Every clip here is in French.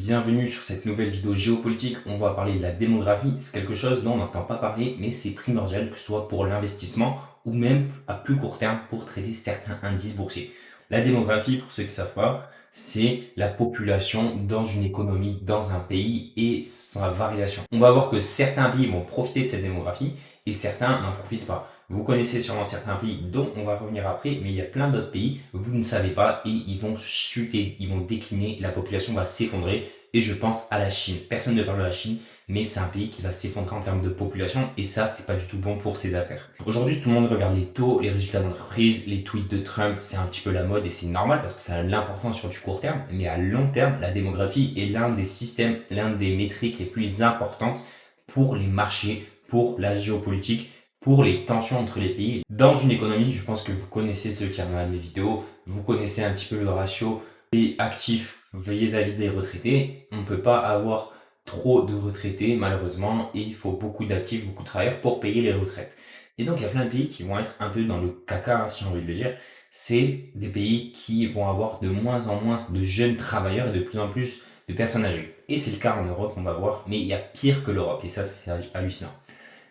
Bienvenue sur cette nouvelle vidéo géopolitique. On va parler de la démographie. C'est quelque chose dont on n'entend pas parler, mais c'est primordial, que ce soit pour l'investissement ou même à plus court terme pour trader certains indices boursiers. La démographie, pour ceux qui ne savent pas, c'est la population dans une économie, dans un pays et sa variation. On va voir que certains pays vont profiter de cette démographie et certains n'en profitent pas. Vous connaissez sûrement certains pays dont on va revenir après, mais il y a plein d'autres pays, vous ne savez pas, et ils vont chuter, ils vont décliner, la population va s'effondrer, et je pense à la Chine. Personne ne parle de la Chine, mais c'est un pays qui va s'effondrer en termes de population, et ça, c'est pas du tout bon pour ses affaires. Aujourd'hui, tout le monde regarde les taux, les résultats d'entreprise, les tweets de Trump, c'est un petit peu la mode, et c'est normal, parce que ça a l'importance sur du court terme, mais à long terme, la démographie est l'un des systèmes, l'un des métriques les plus importantes pour les marchés, pour la géopolitique, pour les tensions entre les pays. Dans une économie, je pense que vous connaissez ceux qui regardent mes vidéos, vous connaissez un petit peu le ratio des actifs vis-à-vis des retraités. On ne peut pas avoir trop de retraités malheureusement et il faut beaucoup d'actifs, beaucoup de travailleurs pour payer les retraites. Et donc il y a plein de pays qui vont être un peu dans le caca, si j'ai envie de le dire. C'est des pays qui vont avoir de moins en moins de jeunes travailleurs et de plus en plus de personnes âgées. Et c'est le cas en Europe, on va voir, mais il y a pire que l'Europe et ça c'est hallucinant.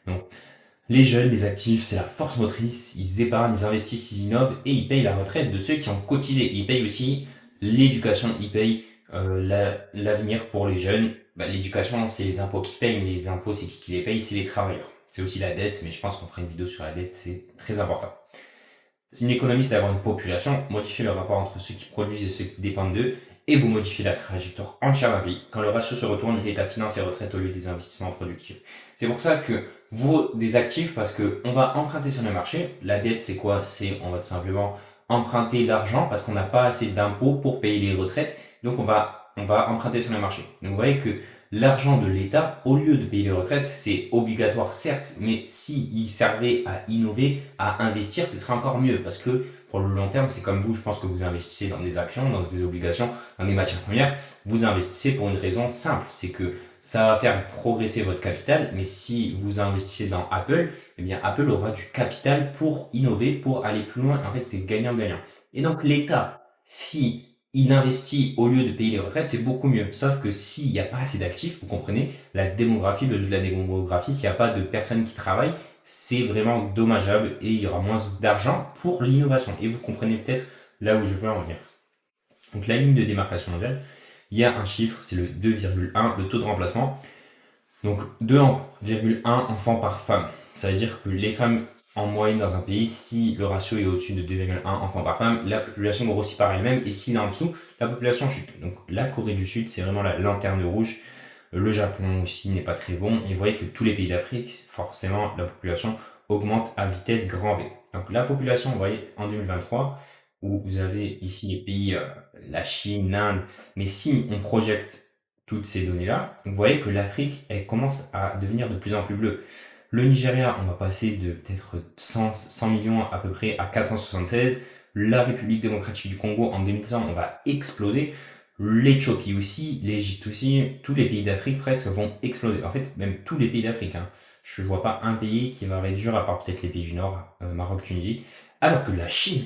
Donc les jeunes, les actifs, c'est la force motrice, ils épargnent, ils investissent, ils innovent et ils payent la retraite de ceux qui ont cotisé. Ils payent aussi l'éducation, ils payent l'avenir pour les jeunes. L'éducation, c'est les impôts qui payent, mais les impôts, c'est qui les paye, c'est les travailleurs. C'est aussi la dette, mais je pense qu'on fera une vidéo sur la dette, c'est très important. Si une économie, c'est d'avoir une population, modifier le rapport entre ceux qui produisent et ceux qui dépendent d'eux, et vous modifiez la trajectoire entière d'un pays. Quand le ratio se retourne, l'État finance les retraites au lieu des investissements productifs. C'est pour ça que vaut des actifs, parce que on va emprunter sur le marché. La dette, c'est quoi? On va tout simplement emprunter l'argent parce qu'on n'a pas assez d'impôts pour payer les retraites. Donc on va emprunter sur le marché. Donc vous voyez que l'argent de l'État, au lieu de payer les retraites, c'est obligatoire certes, mais s'il servait à innover, à investir, ce serait encore mieux parce que pour le long terme, c'est comme vous, je pense que vous investissez dans des actions, dans des obligations, dans des matières premières. Vous investissez pour une raison simple, c'est que ça va faire progresser votre capital, mais si vous investissez dans Apple, eh bien Apple aura du capital pour innover, pour aller plus loin. En fait, c'est gagnant-gagnant. Et donc l'État, si il investit au lieu de payer les retraites, c'est beaucoup mieux. Sauf que s'il n'y a pas assez d'actifs, vous comprenez, la démographie, le jeu de la démographie, s'il n'y a pas de personnes qui travaillent, c'est vraiment dommageable et il y aura moins d'argent pour l'innovation. Et vous comprenez peut-être là où je veux en venir. Donc la ligne de démarcation mondiale, il y a un chiffre, c'est le 2,1, le taux de remplacement. Donc 2,1 enfants par femme. Ça veut dire que les femmes en moyenne dans un pays, si le ratio est au-dessus de 2,1 enfants par femme, la population grossit par elle-même et s'il est en dessous, la population chute. Donc la Corée du Sud, c'est vraiment la lanterne rouge. Le Japon aussi n'est pas très bon. Et vous voyez que tous les pays d'Afrique, forcément, la population augmente à vitesse grand V. Donc la population, vous voyez, en 2023, où vous avez ici les pays, la Chine, l'Inde, mais si on projette toutes ces données-là, vous voyez que l'Afrique, elle commence à devenir de plus en plus bleue. Le Nigeria, on va passer de peut-être 100 millions à peu près à 476. La République démocratique du Congo, en 2100, on va exploser. L'Éthiopie aussi, l'Égypte aussi, tous les pays d'Afrique presque vont exploser. En fait, même tous les pays d'Afrique. Je ne vois pas un pays qui va réduire, à part peut-être les pays du Nord, Maroc, Tunisie. Alors que la Chine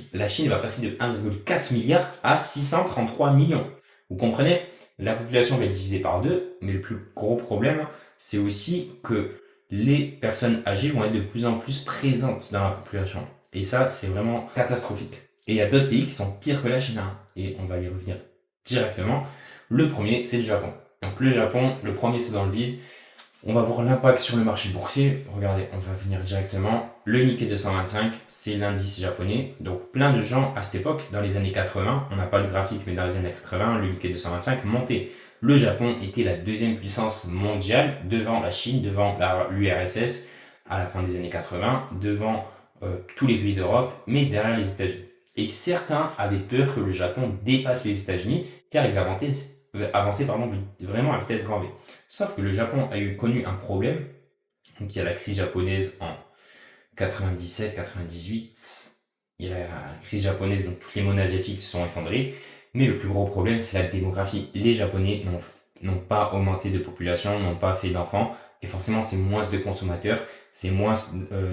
va passer de 1,4 milliard à 633 millions. Vous comprenez? La population va être divisée par deux, mais le plus gros problème, c'est aussi que les personnes âgées vont être de plus en plus présentes dans la population. Et ça, c'est vraiment catastrophique. Et il y a d'autres pays qui sont pires que la Chine. Et on va y revenir directement. Le premier, c'est le Japon. Donc le Japon, le premier, c'est dans le vide. On va voir l'impact sur le marché boursier. Regardez, on va venir directement. Le Nikkei 225, c'est l'indice japonais. Donc plein de gens à cette époque, dans les années 80, on n'a pas le graphique, mais dans les années 80, le Nikkei 225 montait. Le Japon était la deuxième puissance mondiale devant la Chine, devant l'URSS à la fin des années 80, devant tous les pays d'Europe, mais derrière les États-Unis. Et certains avaient peur que le Japon dépasse les États-Unis, car ils avançaient vraiment à vitesse grand V. Sauf que le Japon a connu un problème. Donc il y a la crise japonaise en 97, 98. Il y a la crise japonaise, donc toutes les monnaies asiatiques se sont effondrées. Mais le plus gros problème, c'est la démographie. Les Japonais n'ont pas augmenté de population, n'ont pas fait d'enfants. Et forcément, c'est moins de consommateurs, c'est moins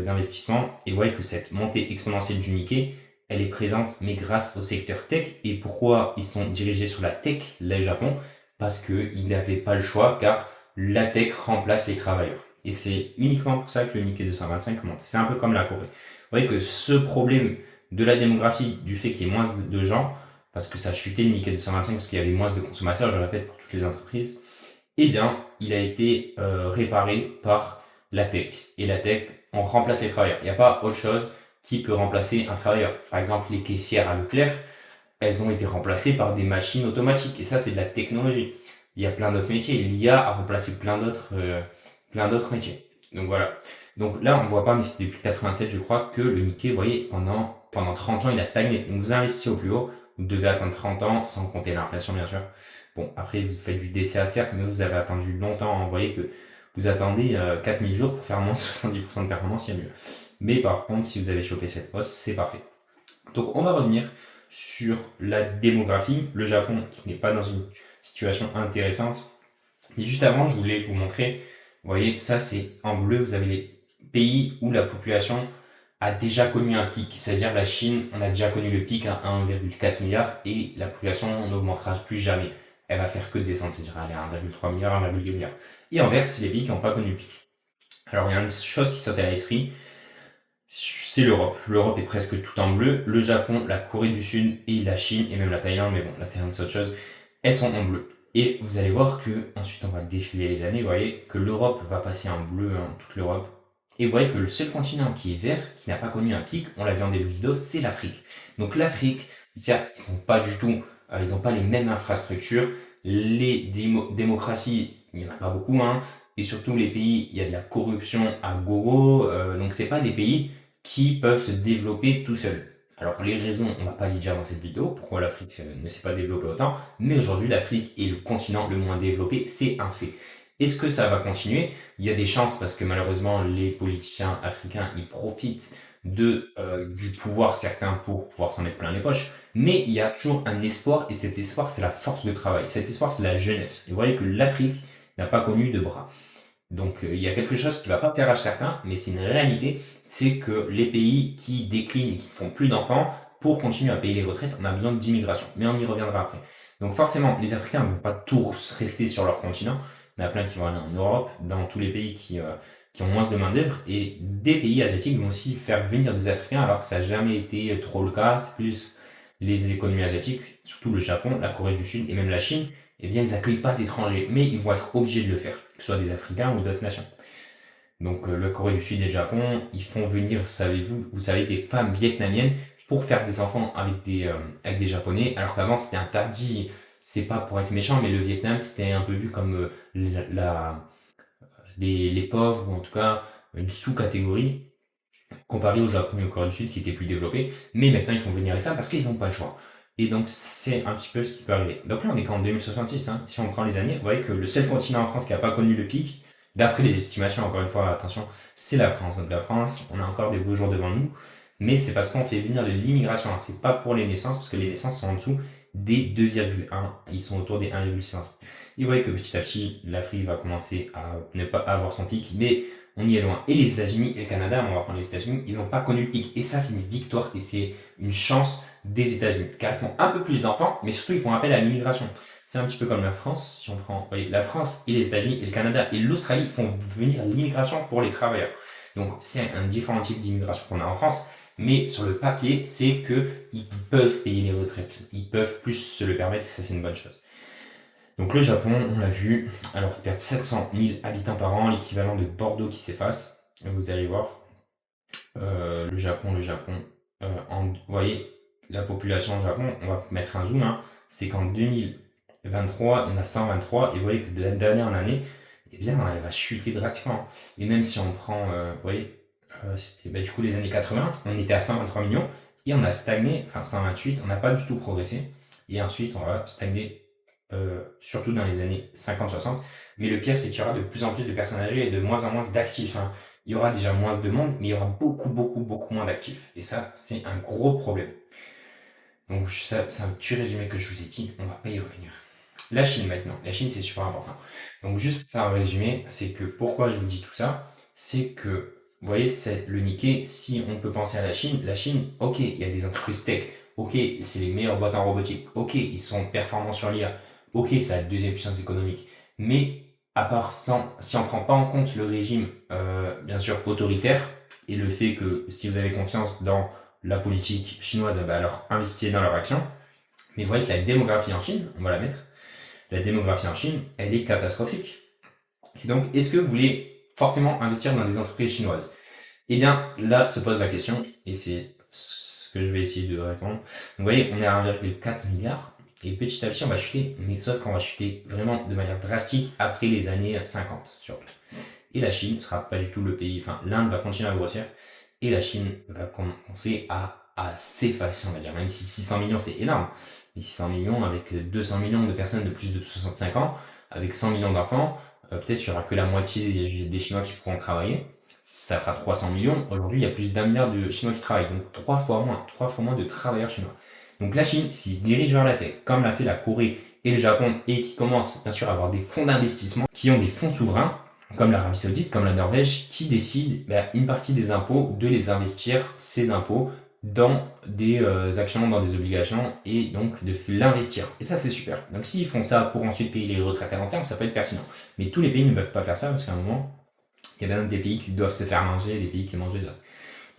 d'investissements. Et vous voyez que cette montée exponentielle du Nikkei, elle est présente, mais grâce au secteur tech. Et pourquoi ils sont dirigés sur la tech, le Japon? parce qu'il n'avait pas le choix, car la tech remplace les travailleurs. Et c'est uniquement pour ça que le Nikkei 225 monte. C'est un peu comme la Corée. Vous voyez que ce problème de la démographie, du fait qu'il y ait moins de gens, parce que ça a chuté le Nikkei 225 parce qu'il y avait moins de consommateurs, je répète, pour toutes les entreprises, eh bien, il a été réparé par la tech. Et la tech, on remplace les travailleurs. Il n'y a pas autre chose qui peut remplacer un travailleur. Par exemple, les caissières à Leclerc, elles ont été remplacées par des machines automatiques. Et ça, c'est de la technologie. Il y a plein d'autres métiers. L'IA a remplacé plein d'autres métiers. Donc voilà. Donc là, on ne voit pas, mais c'est depuis 87, je crois, que le Nikkei, vous voyez, pendant 30 ans, il a stagné. Donc vous investissez au plus haut, vous devez attendre 30 ans, sans compter l'inflation, bien sûr. Bon, après, vous faites du DCA, certes, mais vous avez attendu longtemps. Vous voyez que vous attendez 4000 jours pour faire moins de 70% de performance, il y a mieux. Mais par contre, si vous avez chopé cette hausse, c'est parfait. Donc on va revenir sur la démographie. Le Japon, qui n'est pas dans une situation intéressante. Mais juste avant, je voulais vous montrer, vous voyez, ça c'est en bleu, vous avez les pays où la population a déjà connu un pic. C'est-à-dire la Chine, on a déjà connu le pic à 1,4 milliard et la population n'augmentera plus jamais. Elle va faire que descendre, c'est-à-dire aller à 1,3 milliard, 1,2 milliard. Et inverse, c'est les pays qui n'ont pas connu le pic. Alors il y a une chose qui saute à l'esprit, c'est l'Europe. L'Europe est presque tout en bleu. Le Japon, la Corée du Sud et la Chine et même la Thaïlande, mais bon, la Thaïlande c'est autre chose, elles sont en bleu. Et vous allez voir que, ensuite on va défiler les années, vous voyez que l'Europe va passer en bleu, toute l'Europe. Et vous voyez que le seul continent qui est vert, qui n'a pas connu un pic, on l'a vu en début de vidéo, c'est l'Afrique. Donc l'Afrique, certes, ils sont pas du tout, ils n'ont pas les mêmes infrastructures. Les démocraties, il n'y en a pas beaucoup, hein. Et surtout les pays, il y a de la corruption à gogo, donc c'est pas des pays qui peuvent se développer tout seuls. Alors les raisons, on va pas les dire dans cette vidéo, pourquoi l'Afrique ne s'est pas développée autant, mais aujourd'hui l'Afrique est le continent le moins développé, c'est un fait. Est-ce que ça va continuer? Il y a des chances parce que malheureusement les politiciens africains ils profitent du pouvoir certains pour pouvoir s'en mettre plein les poches, mais il y a toujours un espoir et cet espoir c'est la force de travail, cet espoir c'est la jeunesse. Et vous voyez que l'Afrique n'a pas connu de bras. Donc il y a quelque chose qui va pas plaire à certains, mais c'est une réalité, c'est que les pays qui déclinent et qui ne font plus d'enfants, pour continuer à payer les retraites, on a besoin d'immigration. Mais on y reviendra après. Donc forcément, les Africains ne vont pas tous rester sur leur continent. Il y en a plein qui vont aller en Europe, dans tous les pays qui ont moins de main-d'œuvre, et des pays asiatiques vont aussi faire venir des Africains, alors que ça n'a jamais été trop le cas. C'est plus les économies asiatiques, surtout le Japon, la Corée du Sud et même la Chine, eh bien, ils n'accueillent pas d'étrangers, mais ils vont être obligés de le faire, que ce soit des Africains ou d'autres nations. Donc, la Corée du Sud et le Japon, ils font venir, vous savez, des femmes vietnamiennes pour faire des enfants avec des Japonais, alors qu'avant, c'était interdit. C'est pas pour être méchant, mais le Vietnam, c'était un peu vu comme les pauvres, ou en tout cas, une sous-catégorie, comparé au Japon et au Corée du Sud qui étaient plus développés. Mais maintenant, ils font venir les femmes parce qu'ils n'ont pas le choix. Et donc, c'est un petit peu ce qui peut arriver. Donc là, on est qu'en 2066, hein. Si on prend les années, vous voyez que le seul continent en France qui n'a pas connu le pic, d'après les estimations, encore une fois, attention, c'est la France. Donc la France, on a encore des beaux jours devant nous, mais c'est parce qu'on fait venir de l'immigration, hein. C'est pas pour les naissances, parce que les naissances sont en dessous des 2,1, ils sont autour des 1,5. Et vous voyez que petit à petit, l'Afrique va commencer à ne pas avoir son pic, mais on y est loin. Et les États-Unis et le Canada, on va prendre les États-Unis, ils n'ont pas connu le pic. Et ça, c'est une victoire et c'est une chance des États-Unis, car ils font un peu plus d'enfants, mais surtout ils font appel à l'immigration. C'est un petit peu comme la France, si on prend, voyez, la France et les États-Unis et le Canada et l'Australie font venir l'immigration pour les travailleurs. Donc c'est un différent type d'immigration qu'on a en France, mais sur le papier, c'est que ils peuvent payer les retraites, ils peuvent plus se le permettre, et ça c'est une bonne chose. Donc le Japon, on l'a vu, alors ils perdent 700 000 habitants par an, l'équivalent de Bordeaux qui s'efface. Vous allez voir, le Japon, vous voyez, la population au Japon, on va mettre un zoom, hein, c'est qu'en 2023, il y en a 123, et vous voyez que de la dernière année, eh bien, elle va chuter drastiquement. Et même si on prend, vous voyez, c'était du coup les années 80, on était à 123 millions, et on a stagné, enfin 128, on n'a pas du tout progressé, et ensuite on va stagner, surtout dans les années 50-60. Mais le pire, c'est qu'il y aura de plus en plus de personnes âgées et de moins en moins d'actifs, hein. Il y aura déjà moins de monde, mais il y aura beaucoup moins d'actifs. Et ça, c'est un gros problème. Donc ça, c'est un petit résumé que je vous ai dit, on va pas y revenir. La Chine maintenant. La Chine, c'est super important. Donc juste pour faire un résumé, c'est que pourquoi je vous dis tout ça, c'est que, vous voyez, c'est le Nikkei, si on peut penser à la Chine, ok, il y a des entreprises tech, ok, c'est les meilleures boîtes en robotique, ok, ils sont performants sur l'IA, Ok, c'est la deuxième puissance économique, mais à part ça, si on prend pas en compte le régime, bien sûr, autoritaire, et le fait que si vous avez confiance dans la politique chinoise, bah alors investissez dans leur action. Mais vous voyez que la démographie en Chine, on va la mettre, la démographie en Chine, elle est catastrophique. Et donc, est-ce que vous voulez forcément investir dans des entreprises chinoises? Eh bien, là se pose la question, et c'est ce que je vais essayer de répondre. Donc, vous voyez, on est à 1,4 milliard, et petit à petit, on va chuter, mais sauf qu'on va chuter vraiment de manière drastique après les années 50, surtout. Et la Chine sera pas du tout le pays, enfin, l'Inde va continuer à grossir, et la Chine va commencer à s'effacer, on va dire, même si 600 millions, c'est énorme. Mais 600 millions avec 200 millions de personnes de plus de 65 ans, avec 100 millions d'enfants, peut-être il y aura que la moitié des Chinois qui pourront travailler. Ça fera 300 millions. Aujourd'hui, il y a plus d'1 milliard de Chinois qui travaillent. Donc, 3 fois moins de travailleurs chinois. Donc, la Chine, s'il se dirige vers la tech, comme l'a fait la Corée et le Japon, et qui commence, bien sûr, à avoir des fonds d'investissement, qui ont des fonds souverains, comme l'Arabie Saoudite, comme la Norvège, qui décident une partie des impôts de les investir, ces impôts, dans des actions, dans des obligations, et donc de l'investir. Et ça, c'est super. Donc s'ils font ça pour ensuite payer les retraites à long terme, ça peut être pertinent. Mais tous les pays ne peuvent pas faire ça, parce qu'à un moment, il y a bien des pays qui doivent se faire manger, des pays qui mangent d'autres.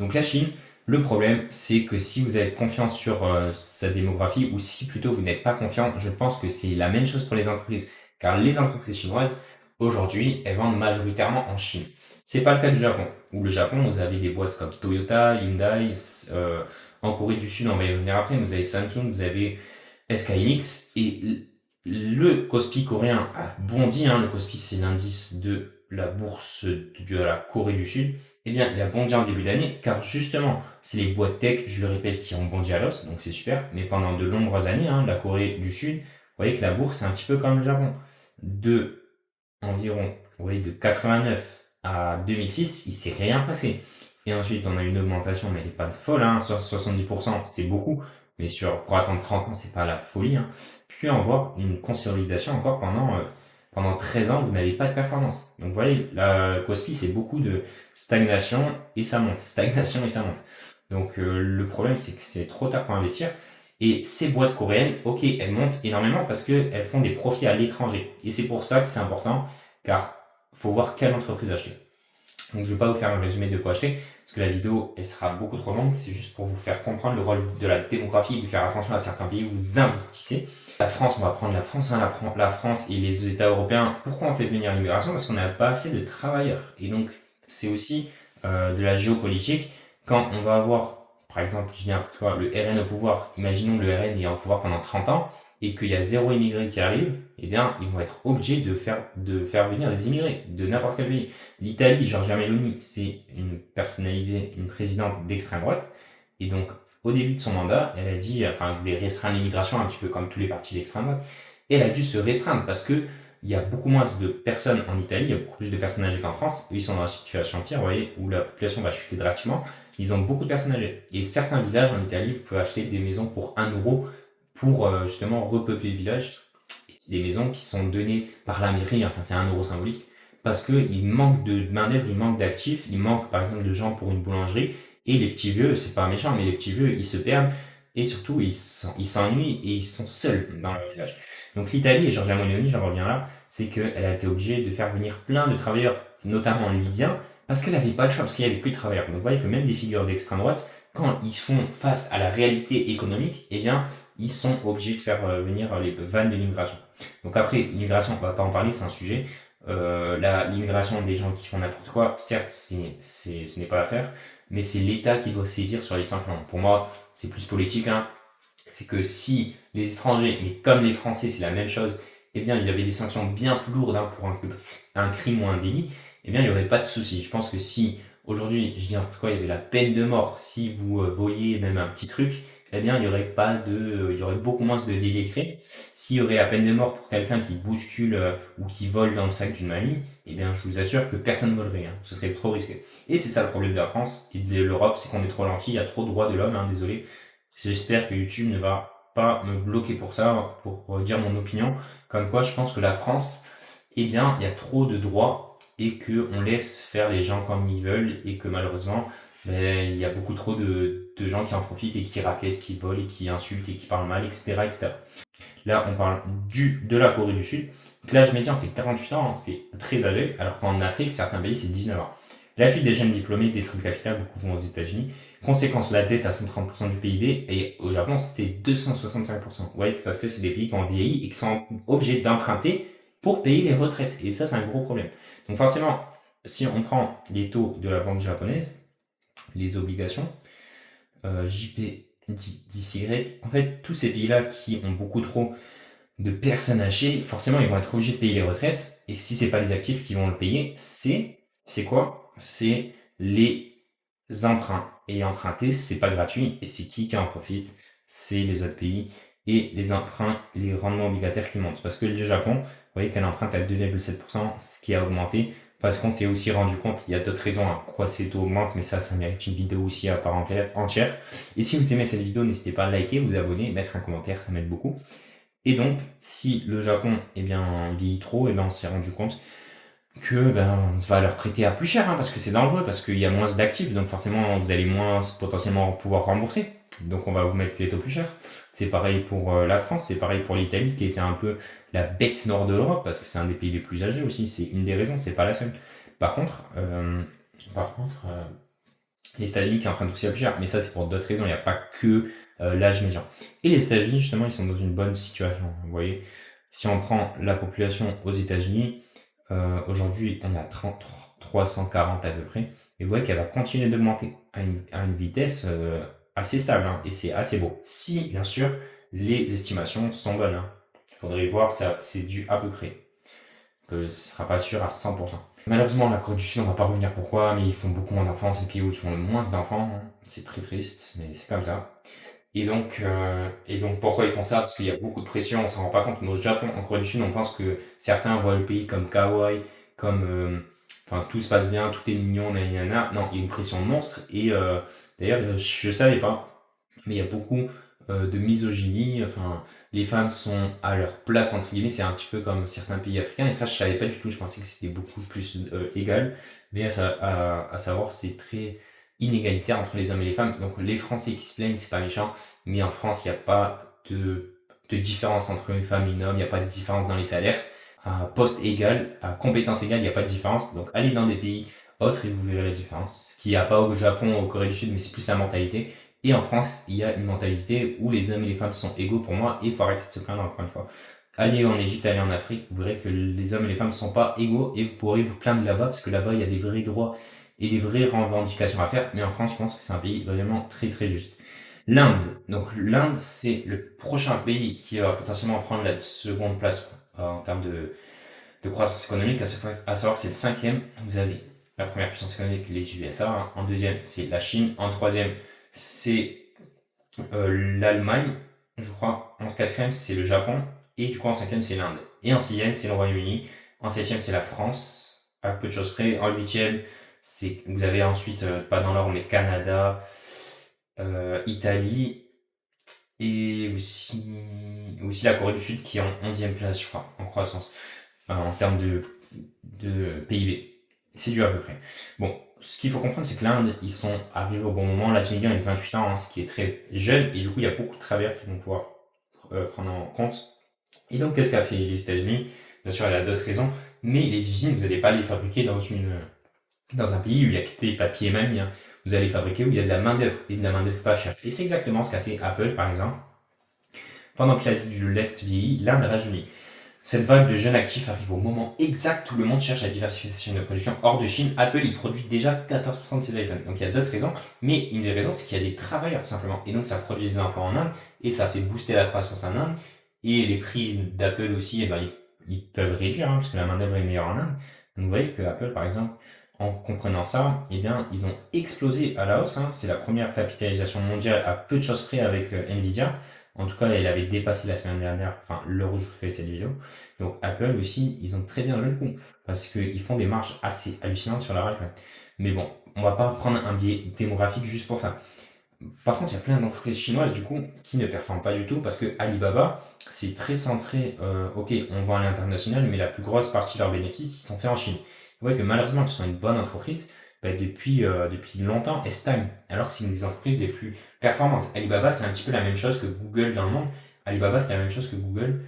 Donc la Chine, le problème, c'est que si vous avez confiance sur sa démographie, ou si plutôt vous n'êtes pas confiant, je pense que c'est la même chose pour les entreprises. Car les entreprises chinoises, aujourd'hui, elles vendent majoritairement en Chine. C'est pas le cas du Japon. Où le Japon, vous avez des boîtes comme Toyota, Hyundai, en Corée du Sud, on va y revenir après, vous avez Samsung, vous avez SK Hynix, et le Kospi coréen a bondi, le Kospi c'est l'indice de la bourse de la Corée du Sud, eh bien il a bondi en début d'année, car justement c'est les boîtes tech, je le répète, qui ont bondi à l'os, donc c'est super, mais pendant de nombreuses années, la Corée du Sud, vous voyez que la bourse c'est un petit peu comme le Japon, de environ, vous voyez, de 89 à 2006, il s'est rien passé. Et ensuite, on a une augmentation, mais elle n'est pas folle, 70%, c'est beaucoup, mais pour attendre 30 ans, c'est pas la folie. Puis on voit une consolidation encore pendant 13 ans, vous n'avez pas de performance. Donc vous voyez, la Kospi, c'est beaucoup de stagnation et ça monte, stagnation et ça monte. Donc le problème, c'est que c'est trop tard pour investir. Et ces boîtes coréennes, ok, elles montent énormément parce qu'elles font des profits à l'étranger. Et c'est pour ça que c'est important, car faut voir quelle entreprise acheter. Donc je vais pas vous faire un résumé de quoi acheter, parce que la vidéo, elle sera beaucoup trop longue. C'est juste pour vous faire comprendre le rôle de la démographie et de faire attention à certains pays où vous investissez. La France, on va prendre la France, la France et les États européens. Pourquoi on fait venir l'immigration? Parce qu'on n'a pas assez de travailleurs. Et donc, c'est aussi de la géopolitique. Quand on va avoir, par exemple, je dis n'importe quoi, le RN au pouvoir, imaginons le RN est en pouvoir pendant 30 ans, et qu'il y a 0 immigré qui arrive, eh bien, ils vont être obligés de faire venir des immigrés de n'importe quel pays. L'Italie, Giorgia Meloni, c'est une personnalité, une présidente d'extrême droite, et donc, au début de son mandat, elle a dit, enfin, elle voulait restreindre l'immigration un petit peu comme tous les partis d'extrême droite, et elle a dû se restreindre parce que il y a beaucoup moins de personnes en Italie, il y a beaucoup plus de personnes âgées qu'en France, eux, ils sont dans une situation pire, vous voyez, où la population va chuter drastiquement, ils ont beaucoup de personnes âgées. Et certains villages en Italie, vous pouvez acheter des maisons pour 1 € pour justement repeupler le village. Et c'est des maisons qui sont données par la mairie, enfin c'est 1 € symbolique, parce qu'il manque de main-d'œuvre, il manque d'actifs, il manque par exemple de gens pour une boulangerie, et les petits vieux, c'est pas méchant, mais les petits vieux, ils se perdent, et surtout ils s'ennuient et ils sont seuls dans le village. Donc l'Italie, et Giorgia Meloni, j'en reviens là, c'est qu'elle a été obligée de faire venir plein de travailleurs, notamment libyens, parce qu'elle n'avait pas le choix, parce qu'il n'y avait plus de travailleurs. Donc vous voyez que même des figures d'extrême droite, quand ils font face à la réalité économique, eh bien, ils sont obligés de faire venir les vannes de l'immigration. Donc après, l'immigration, on va pas en parler, c'est un sujet. L'immigration des gens qui font n'importe quoi, certes, ce n'est pas l'affaire, mais c'est l'État qui doit sévir sur les 5 langues. Pour moi, c'est plus politique, c'est que si les étrangers, mais comme les Français, c'est la même chose, eh bien, il y avait des sanctions bien plus lourdes pour un crime ou un délit, eh bien, il n'y aurait pas de souci. Je pense que si, aujourd'hui, je dis n'importe quoi, il y avait la peine de mort, si vous voliez même un petit truc, eh bien, il y aurait beaucoup moins de délits créés. S'il y aurait la peine de mort pour quelqu'un qui bouscule ou qui vole dans le sac d'une mamie, eh bien, je vous assure que personne ne volerait, ce serait trop risqué. Et c'est ça le problème de la France et de l'Europe, c'est qu'on est trop lenti, il y a trop de droits de l'homme, désolé. J'espère que YouTube ne va pas me bloquer pour ça, pour dire mon opinion. Comme quoi, je pense que la France, eh bien, il y a trop de droits et qu'on laisse faire les gens comme ils veulent et que malheureusement, il y a beaucoup trop de gens qui en profitent et qui raquettent, qui volent et qui insultent et qui parlent mal, etc., etc. Là, on parle de la Corée du Sud. L'âge médian, c'est 48 ans, hein, c'est très âgé, alors qu'en Afrique, certains pays, c'est 19 ans. La fuite des jeunes diplômés détruit le capital, beaucoup vont aux États-Unis. Conséquence, la dette à 130% du PIB, et au Japon, c'était 265%. Ouais, c'est parce que c'est des pays qui ont vieilli et qui sont obligés d'emprunter pour payer les retraites. Et ça, c'est un gros problème. Donc forcément, si on prend les taux de la banque japonaise, les obligations, JP, DCY, en fait, tous ces pays-là qui ont beaucoup trop de personnes âgées, forcément, ils vont être obligés de payer les retraites. Et si c'est pas les actifs qui vont le payer, c'est quoi? C'est les emprunts. Et emprunter, c'est pas gratuit. Et c'est qui en profite? C'est les autres pays. Et les emprunts, les rendements obligataires qui montent. Parce que le Japon, vous voyez qu'elle emprunte à 2,7%, ce qui a augmenté. Parce qu'on s'est aussi rendu compte, il y a d'autres raisons pourquoi ces taux augmentent, mais ça mérite une vidéo aussi à part entière. Et si vous aimez cette vidéo, n'hésitez pas à liker, vous abonner, mettre un commentaire, ça m'aide beaucoup. Et donc, si le Japon, vieillit trop, on s'est rendu compte que, on va leur prêter à plus cher, hein, parce que c'est dangereux, parce qu'il y a moins d'actifs, donc forcément, vous allez moins potentiellement pouvoir rembourser. Donc, on va vous mettre les taux plus chers. C'est pareil pour la France, c'est pareil pour l'Italie, qui était un peu la bête nord de l'Europe, parce que c'est un des pays les plus âgés aussi. C'est une des raisons, c'est pas la seule. Par contre, les États-Unis qui empruntent aussi à plus cher, mais ça, c'est pour d'autres raisons. Il n'y a pas que l'âge médian. Et les États-Unis, justement, ils sont dans une bonne situation. Vous voyez, si on prend la population aux États-Unis, aujourd'hui, on a 340 à peu près. Et vous voyez qu'elle va continuer d'augmenter à une vitesse assez stable. Hein, et c'est assez beau. Si, bien sûr, les estimations sont bonnes. Hein. Il faudrait voir, ça, c'est dû à peu près. Ce ne sera pas sûr à 100%. Malheureusement, la Corée du Sud, on va pas revenir pourquoi, mais ils font beaucoup moins d'enfants. C'est le pays où ils font le moins d'enfants. Hein. C'est très triste, mais c'est comme ça. Et donc pourquoi ils font ça? Parce qu'il y a beaucoup de pression, on s'en rend pas compte. Mais au Japon, en Corée du Sud, on pense que certains voient le pays comme kawaii, comme tout se passe bien, tout est mignon, nanana. Non, il y a une pression monstre. Et d'ailleurs, je savais pas, mais il y a beaucoup de misogynie. Enfin, les femmes sont à leur place entre guillemets. C'est un petit peu comme certains pays africains. Et ça, je savais pas du tout. Je pensais que c'était beaucoup plus égal. Mais à savoir, c'est très inégalitaire entre les hommes et les femmes. Donc les Français qui se plaignent, c'est pas méchant, mais en France, il n'y a pas de différence entre une femme et un homme, il n'y a pas de différence dans les salaires. À poste égal, à compétence égale, il n'y a pas de différence. Donc allez dans des pays autres et vous verrez la différence. Ce qu'il n'y a pas au Japon, au Corée du Sud, mais c'est plus la mentalité. Et en France, il y a une mentalité où les hommes et les femmes sont égaux pour moi et il faut arrêter de se plaindre encore une fois. Allez en Égypte, allez en Afrique, vous verrez que les hommes et les femmes ne sont pas égaux et vous pourrez vous plaindre là-bas parce que là-bas, il y a des vrais droits et des vraies revendications à faire. Mais en France, je pense que c'est un pays vraiment très très juste. L'Inde. Donc l'Inde, c'est le prochain pays qui va potentiellement prendre la seconde place en termes de croissance économique. À savoir que c'est le cinquième. Vous avez la première puissance économique, les USA. Hein. En deuxième, c'est la Chine. En troisième, c'est l'Allemagne, je crois. En quatrième, c'est le Japon. Et du coup, en cinquième, c'est l'Inde. Et en sixième, c'est le Royaume-Uni. En septième, c'est la France. À peu de choses près. En huitième, vous avez ensuite, pas dans l'ordre, mais Canada, Italie, et aussi la Corée du Sud qui est en 11e place, je crois, en croissance, en termes de PIB. C'est dû à peu près. Bon, ce qu'il faut comprendre, c'est que l'Inde, ils sont arrivés au bon moment. La Médian est de 28 ans, hein, ce qui est très jeune, et du coup, il y a beaucoup de travailleurs qui vont pouvoir prendre en compte. Et donc, qu'est-ce qu'a fait les États-Unis? Bien sûr, il y a d'autres raisons, mais les usines, vous n'allez pas les fabriquer dans un pays où il y a que des papiers mamie. Hein. Vous allez fabriquer où il y a de la main-d'œuvre et de la main-d'œuvre pas chère. Et c'est exactement ce qu'a fait Apple, par exemple. Pendant que l'Asie du l'Est vieillit, l'Inde rajeunit. Cette vague de jeunes actifs arrive au moment exact où le monde cherche à diversifier ses chaînes de production. Hors de Chine, Apple il produit déjà 14% de ses iPhones. Donc il y a d'autres raisons, mais une des raisons c'est qu'il y a des travailleurs tout simplement. Et donc ça produit des emplois en Inde et ça fait booster la croissance en Inde. Et les prix d'Apple aussi, ils peuvent réduire hein, parce que la main-d'œuvre est meilleure en Inde. Donc vous voyez que Apple par exemple, en comprenant ça, ils ont explosé à la hausse. Hein. C'est la première capitalisation mondiale à peu de choses près avec Nvidia. En tout cas, elle avait dépassé la semaine dernière, l'heure où je vous fais cette vidéo. Donc Apple aussi, ils ont très bien joué le coup. Parce qu'ils font des marges assez hallucinantes sur leur iPhone. Mais bon, on va pas prendre un biais démographique juste pour ça. Par contre, il y a plein d'entreprises chinoises du coup qui ne performent pas du tout parce que Alibaba, c'est très centré, ok, on vend à l'international, mais la plus grosse partie de leurs bénéfices, ils sont faits en Chine. Vous voyez que malheureusement, qu'ils sont une bonne entreprise, depuis longtemps, elles stagnent, alors que c'est une des entreprises les plus performantes. Alibaba, c'est un petit peu la même chose que Google dans le monde. Alibaba, c'est la même chose que Google,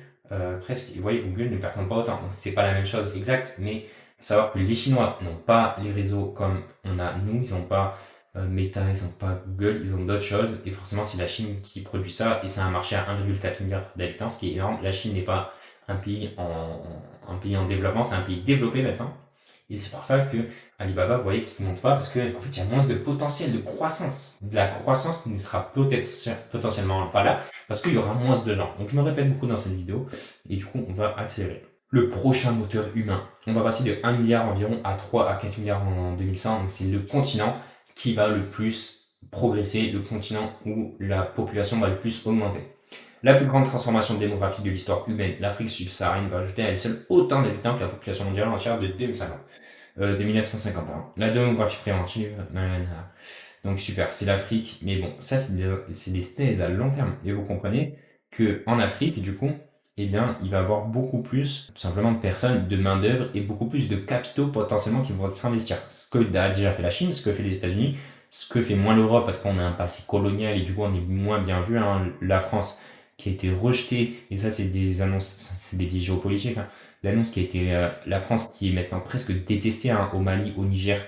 presque. Et vous voyez, Google ne performe pas autant. Donc, c'est pas la même chose exacte, mais savoir que les Chinois n'ont pas les réseaux comme on a nous, ils n'ont pas Meta, ils n'ont pas Google, ils ont d'autres choses. Et forcément, c'est la Chine qui produit ça. Et c'est un marché à 1,4 milliard d'habitants, ce qui est énorme. La Chine n'est pas un pays en développement, c'est un pays développé maintenant. Et c'est pour ça que Alibaba, vous voyez, qu'il ne monte pas, parce qu'en fait, il y a moins de potentiel de croissance. De la croissance ne sera peut-être potentiellement pas là, parce qu'il y aura moins de gens. Donc, je me répète beaucoup dans cette vidéo, et du coup, on va accélérer. Le prochain moteur humain, on va passer de 1 milliard environ à 3 à 4 milliards en 2100. Donc, c'est le continent qui va le plus progresser, le continent où la population va le plus augmenter. La plus grande transformation démographique de l'histoire humaine, l'Afrique subsaharienne va ajouter à elle seule autant d'habitants que la population mondiale entière de 2050. De 1950, pardon. La démographie préventive, donc super, c'est l'Afrique, mais bon, ça c'est des thèses à long terme. Et vous comprenez que en Afrique, du coup, eh bien, il va y avoir beaucoup plus, tout simplement, de personnes, de main-d'œuvre et beaucoup plus de capitaux potentiellement qui vont s'investir. Ce que a déjà fait la Chine, ce que fait les États-Unis, ce que fait moins l'Europe parce qu'on a un passé colonial et du coup on est moins bien vu. Hein. La France qui a été rejetée, et ça c'est des annonces, c'est des biais géopolitiques. Hein. L'annonce qui a été la France qui est maintenant presque détestée hein, au Mali, au Niger,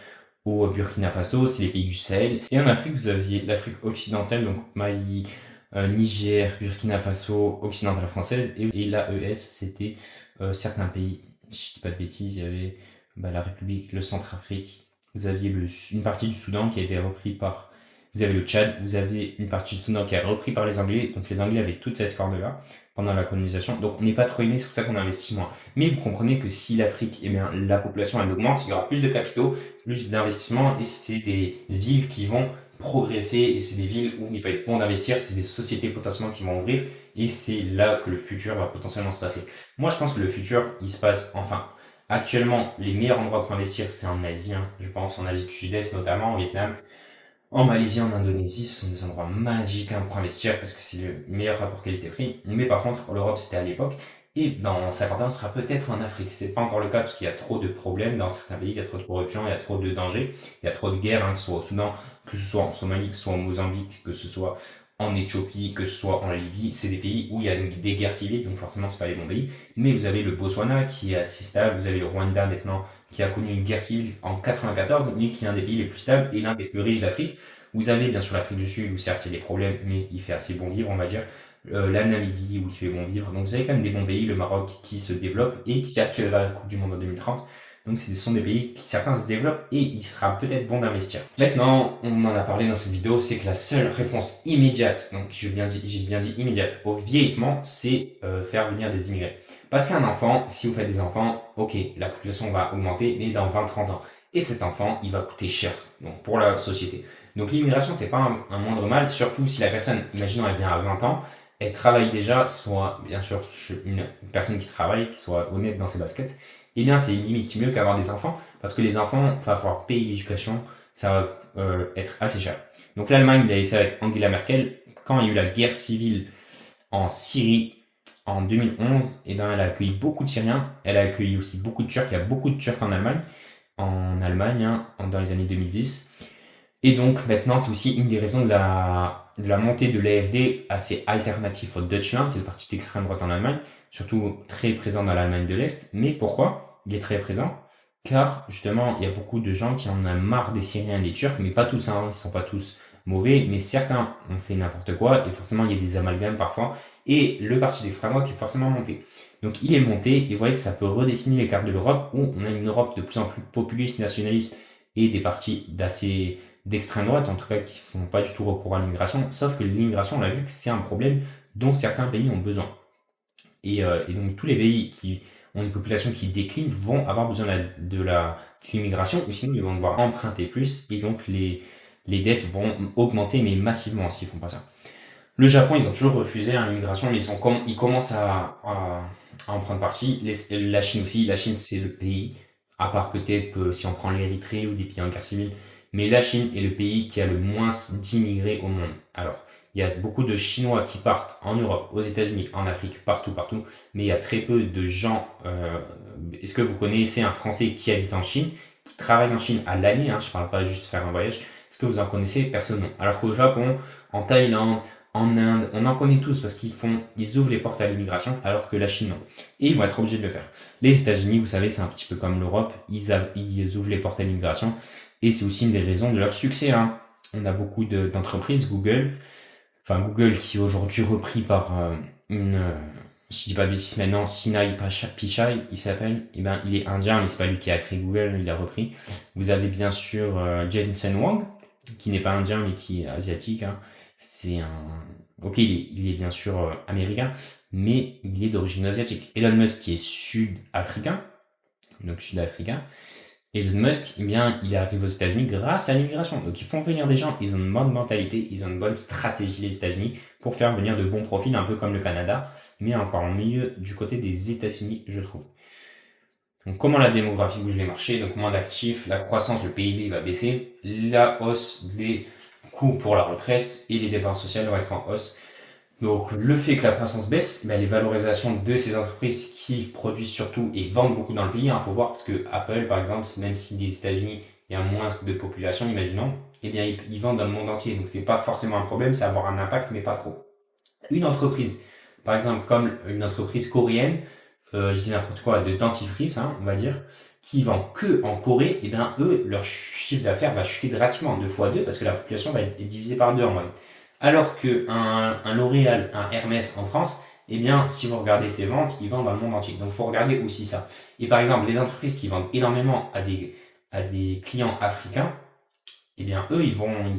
au Burkina Faso, c'est les pays du Sahel. Et en Afrique, vous aviez l'Afrique occidentale, donc Mali, Niger, Burkina Faso, occidentale française, et l'AEF, c'était certains pays, si je dis pas de bêtises, il y avait la République, le Centrafrique, vous aviez une partie du Soudan qui a été repris par, vous avez le Tchad, vous avez une partie du Soudan qui a été repris par les Anglais, donc les Anglais avaient toute cette corde-là pendant la colonisation, donc on n'est pas trop aimé, c'est pour ça qu'on investit moins. Mais vous comprenez que si l'Afrique, eh bien, la population elle augmente, il y aura plus de capitaux, plus d'investissements, et c'est des villes qui vont progresser, et c'est des villes où il va être bon d'investir, c'est des sociétés potentiellement qui vont ouvrir, et c'est là que le futur va potentiellement se passer. Moi je pense que le futur, il se passe, enfin, actuellement, les meilleurs endroits pour investir, c'est en Asie, hein, je pense, en Asie du Sud-Est notamment, au Vietnam, en Malaisie, en Indonésie, ce sont des endroits magiques hein, pour investir parce que c'est le meilleur rapport qualité-prix. Mais par contre, l'Europe, c'était à l'époque. Et dans 50 ans, ce sera peut-être en Afrique. C'est pas encore le cas parce qu'il y a trop de problèmes dans certains pays, il y a trop de corruption, il y a trop de dangers, il y a trop de guerres, hein, que ce soit au Soudan, que ce soit en Somalie, que ce soit au Mozambique, que ce soit en Éthiopie, que ce soit en Libye. C'est des pays où il y a des guerres civiles, donc forcément, c'est pas les bons pays. Mais vous avez le Botswana qui est assez stable, vous avez le Rwanda maintenant qui a connu une guerre civile en 94, mais qui est un des pays les plus stables et l'un des plus riches d'Afrique. Vous avez bien sûr l'Afrique du Sud où certes il y a des problèmes, mais il fait assez bon vivre, on va dire. La Namibie où il fait bon vivre. Donc vous avez quand même des bons pays, le Maroc qui se développe et qui accueillera la Coupe du Monde en 2030. Donc ce sont des pays qui certains se développent et il sera peut-être bon d'investir. Maintenant, on en a parlé dans cette vidéo, c'est que la seule réponse immédiate, donc j'ai bien dit immédiate, au vieillissement, c'est faire venir des immigrés. Parce qu'un enfant, si vous faites des enfants, ok, la population va augmenter, mais dans 20-30 ans. Et cet enfant, il va coûter cher donc pour la société. Donc l'immigration, c'est pas un moindre mal, surtout si la personne, imaginons, elle vient à 20 ans, elle travaille déjà, soit bien sûr une personne qui travaille, qui soit honnête dans ses baskets, eh bien c'est limite mieux qu'avoir des enfants, parce que les enfants, il va falloir payer l'éducation, ça va être assez cher. Donc l'Allemagne l'avait fait avec Angela Merkel, quand il y a eu la guerre civile en Syrie en 2011, eh ben, elle a accueilli beaucoup de Syriens, elle a accueilli aussi beaucoup de Turcs, il y a beaucoup de Turcs en Allemagne, hein, dans les années 2010. Et donc maintenant, c'est aussi une des raisons de la montée de l'AfD assez alternative au Deutschland, c'est le parti d'extrême droite en Allemagne, surtout très présent dans l'Allemagne de l'Est. Mais pourquoi il est très présent? Car justement, il y a beaucoup de gens qui en ont marre des Syriens et des Turcs, mais pas tous, hein, ils sont pas tous mauvais, mais certains ont fait n'importe quoi, et forcément il y a des amalgames parfois, et le parti d'extrême droite est forcément monté. Donc il est monté, et vous voyez que ça peut redessiner les cartes de l'Europe, où on a une Europe de plus en plus populiste, nationaliste, et des partis d'extrême droite, en tout cas qui font pas du tout recours à l'immigration, sauf que l'immigration, on a vu que c'est un problème dont certains pays ont besoin. Et donc tous les pays qui ont une population qui décline vont avoir besoin de l'immigration, ou sinon ils vont devoir emprunter plus, et donc les dettes vont augmenter, mais massivement s'ils font pas ça. Le Japon, ils ont toujours refusé l'immigration, mais ils commencent à en prendre partie. La Chine aussi, la Chine c'est le pays, à part peut-être si on prend l'Érythrée ou des pays en guerre civile, mais la Chine est le pays qui a le moins d'immigrés au monde. Alors, il y a beaucoup de Chinois qui partent en Europe, aux États-Unis, en Afrique, partout, mais il y a très peu de gens. Est-ce que vous connaissez un Français qui habite en Chine, qui travaille en Chine à l'année, hein, je parle pas juste faire un voyage. Est-ce que vous en connaissez? Personne non. Alors qu'au Japon, en Thaïlande, en Inde, on en connaît tous parce ils ouvrent les portes à l'immigration, alors que la Chine non. Et ils vont être obligés de le faire. Les États-Unis, vous savez, c'est un petit peu comme l'Europe, ils ouvrent les portes à l'immigration, et c'est aussi une des raisons de leur succès, hein. On a beaucoup d'entreprises, Google qui est aujourd'hui repris par si je dis pas de bêtises maintenant, Sinai Pichai, il s'appelle, il est indien, mais c'est pas lui qui a créé Google, il a repris. Vous avez bien sûr Jensen Huang, qui n'est pas indien, mais qui est asiatique, hein. Ok, il est bien sûr américain, mais il est d'origine asiatique. Elon Musk, qui est sud-africain, donc sud-africain. Elon Musk, eh bien, il arrive aux États-Unis grâce à l'immigration. Donc, ils font venir des gens, ils ont une bonne mentalité, ils ont une bonne stratégie, les États-Unis, pour faire venir de bons profils, un peu comme le Canada, mais encore mieux du côté des États-Unis, je trouve. Donc, comment la démographie bouge les marchés, donc moins d'actifs, la croissance, le PIB va baisser, la hausse des coûts pour la retraite et les dépenses sociales vont être en hausse. Donc, le fait que la croissance baisse, les valorisations de ces entreprises qui produisent surtout et vendent beaucoup dans le pays, faut voir, parce que Apple, par exemple, même si les États-Unis, il y a moins de population, imaginons, eh bien, ils vendent dans le monde entier. Donc, c'est pas forcément un problème, c'est avoir un impact, mais pas trop. Une entreprise, par exemple, comme une entreprise coréenne, je dis n'importe quoi, de dentifrice, on va dire, qui vend que en Corée, eh bien, eux, leur chiffre d'affaires va chuter drastiquement, 2 fois 2, parce que la population va être divisée par 2 en moyenne. Alors que un L'Oréal, un Hermès en France, eh bien, si vous regardez ses ventes, ils vendent dans le monde entier. Donc, il faut regarder aussi ça. Et par exemple, les entreprises qui vendent énormément à des clients africains, eh bien, eux,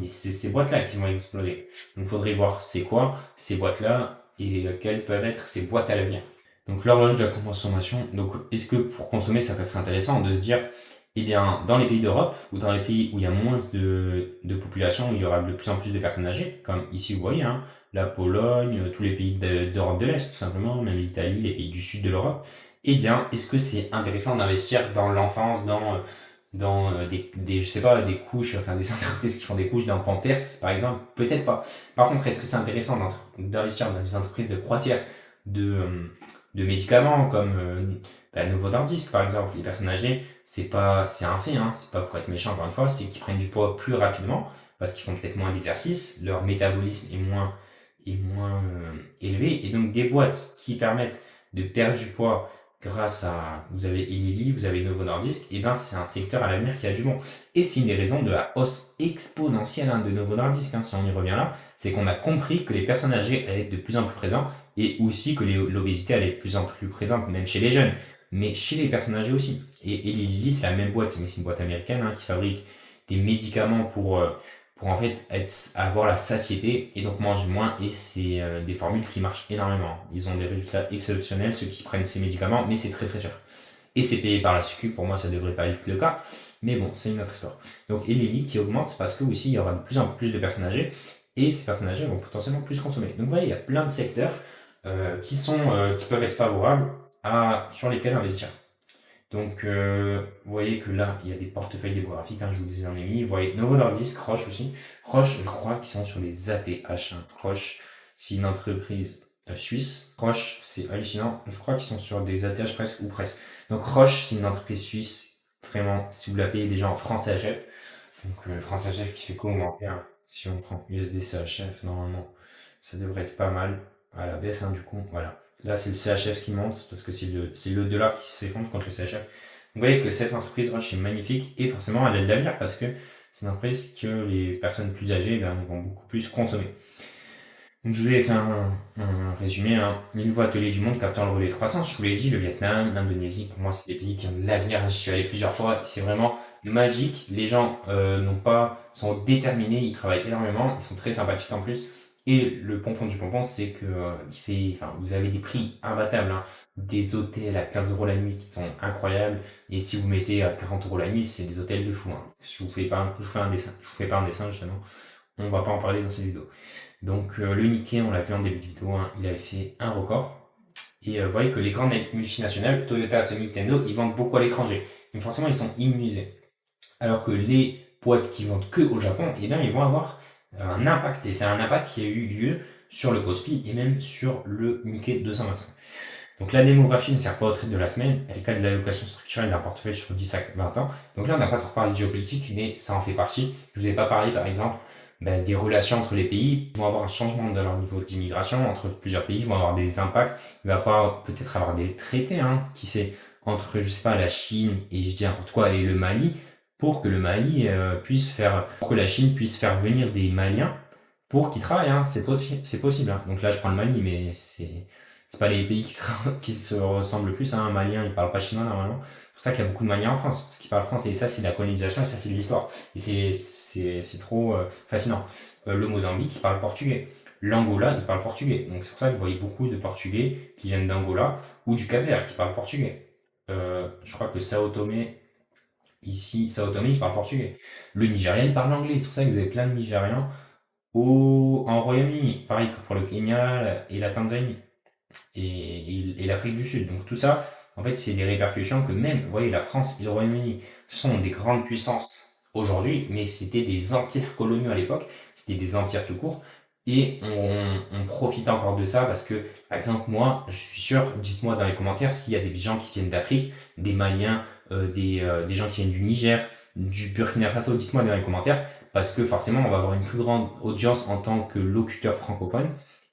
c'est ces boîtes-là qui vont exploser. Donc, il faudrait voir c'est quoi ces boîtes-là et quelles peuvent être ces boîtes à l'avenir. Donc, l'horloge de la consommation. Donc, est-ce que pour consommer, ça peut être intéressant de se dire, eh bien, dans les pays d'Europe, ou dans les pays où il y a moins de population, où il y aura de plus en plus de personnes âgées, comme ici vous voyez, la Pologne, tous les pays d'Europe de l'Est, tout simplement, même l'Italie, les pays du sud de l'Europe, eh bien, est-ce que c'est intéressant d'investir dans l'enfance, dans je sais pas, des couches, enfin des entreprises qui font des couches dans Pampers, par exemple? Peut-être pas. Par contre, est-ce que c'est intéressant d'investir dans des entreprises de croisière, de médicaments comme Novo Nordisk par exemple? Les personnes âgées, c'est un fait, c'est pas pour être méchant encore une fois, c'est qu'ils prennent du poids plus rapidement parce qu'ils font peut-être moins d'exercice, leur métabolisme est moins élevé, et donc des boîtes qui permettent de perdre du poids grâce à, vous avez Eli Lilly, vous avez Novo Nordisk, et c'est un secteur à l'avenir qui a du bon. Et c'est une des raisons de la hausse exponentielle de Novo Nordisk, si on y revient là, c'est qu'on a compris que les personnes âgées allaient être de plus en plus présentes, et aussi que l'obésité allait être de plus en plus présente, même chez les jeunes, mais chez les personnes âgées aussi. Et Eli Lilly, c'est la même boîte, mais c'est une boîte américaine qui fabrique des médicaments pour en fait avoir la satiété et donc manger moins, et c'est des formules qui marchent énormément. Ils ont des résultats exceptionnels, ceux qui prennent ces médicaments, mais c'est très très cher. Et c'est payé par la Sécu, pour moi ça devrait pas être le cas, mais bon, c'est une autre histoire. Donc Eli Lilly qui augmente, c'est parce que aussi il y aura de plus en plus de personnes âgées, et ces personnes âgées vont potentiellement plus consommer. Donc vous voyez, il y a plein de secteurs qui peuvent être favorables sur lesquels investir. Donc, vous voyez que là, il y a des portefeuilles démographiques, je vous les en ai mis. Vous voyez Novo Nordisk, Roche aussi. Roche, je crois qu'ils sont sur les ATH. Roche, c'est une entreprise suisse. Roche, c'est hallucinant. Je crois qu'ils sont sur des ATH presque ou presque. Donc, Roche, c'est une entreprise suisse. Vraiment, si vous la payez déjà en francs CHF. Donc, francs CHF qui fait qu'augmenter. Si on prend USD CHF, normalement, ça devrait être pas mal à la baisse, du coup. Voilà. Là, c'est le CHF qui monte parce que c'est le dollar qui s'effondre contre le CHF. Vous voyez que cette entreprise Roche est magnifique, et forcément elle a de l'avenir parce que c'est une entreprise que les personnes plus âgées vont beaucoup plus consommer. Donc je vous ai fait un résumé. Les nouveaux ateliers du monde captant le relais de croissance. Je vous l'ai dit, le Vietnam, l'Indonésie, pour moi c'est des pays qui ont de l'avenir. Je suis allé plusieurs fois, c'est vraiment magique. Les gens sont déterminés, ils travaillent énormément, ils sont très sympathiques en plus. Et le pompon du pompon, c'est que vous avez des prix imbattables, des hôtels à 15 € la nuit qui sont incroyables. Et si vous mettez à 40 € la nuit, c'est des hôtels de fou. Si je vous fais pas un dessin justement, on va pas en parler dans cette vidéo. Donc le Nikkei, on l'a vu en début de vidéo, il avait fait un record. Et vous voyez que les grandes multinationales, Toyota, Sony, Nintendo, ils vendent beaucoup à l'étranger. Donc forcément, ils sont immunisés. Alors que les boîtes qui vendent que au Japon, ils vont avoir un impact, et c'est un impact qui a eu lieu sur le Kospi et même sur le Nikkei 225. Donc la démographie ne sert pas au trade de la semaine, elle cadre l'allocation structurelle d'un portefeuille sur 10 à 20 ans. Donc là on n'a pas trop parlé de géopolitique, mais ça en fait partie. Je vous ai pas parlé par exemple des relations entre les pays. Ils vont avoir un changement de leur niveau d'immigration entre plusieurs pays, ils vont avoir des impacts. Il va pas peut-être avoir des traités, hein, qui sait, entre, je sais pas, la Chine et je dis n'importe quoi, et le Mali, pour que le Mali pour que la Chine puisse faire venir des Maliens pour qu'ils travaillent, hein. C'est possible, hein. Donc là, je prends le Mali, mais c'est pas les pays qui se ressemblent le plus, hein. Un Malien, il parle pas chinois normalement. C'est pour ça qu'il y a beaucoup de Maliens en France, parce qu'ils parlent français. Et ça, c'est de la colonisation, et ça, c'est de l'histoire. Et c'est trop fascinant. Le Mozambique, il parle portugais. L'Angola, il parle portugais. Donc c'est pour ça que vous voyez beaucoup de Portugais qui viennent d'Angola ou du Cap-Vert qui parlent portugais. Je crois que Sao Tomé, il parle portugais. Le Nigeria, il parle anglais. C'est pour ça que vous avez plein de Nigérians en Royaume-Uni. Pareil que pour le Kenya et la Tanzanie et l'Afrique du Sud. Donc tout ça, en fait, c'est des répercussions que même, vous voyez, la France et le Royaume-Uni sont des grandes puissances aujourd'hui, mais c'était des empires coloniaux à l'époque, c'était des empires tout court, et on profite encore de ça parce que, par exemple, moi, je suis sûr, dites-moi dans les commentaires s'il y a des gens qui viennent d'Afrique, des Maliens, des gens qui viennent du Niger, du Burkina Faso, dites-moi dans les commentaires, parce que forcément, on va avoir une plus grande audience en tant que locuteur francophone.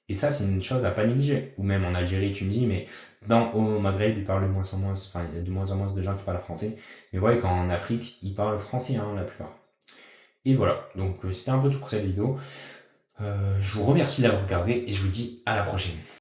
Et ça, c'est une chose à pas négliger. Ou même en Algérie, tu me dis, mais au Maghreb, ils parlent de moins en moins, enfin, il y a de moins en moins de gens qui parlent français. Mais vous voyez, qu'en Afrique, ils parlent français, hein, la plupart. Et voilà. Donc, c'était un peu tout pour cette vidéo. Je vous remercie d'avoir regardé et je vous dis à la prochaine.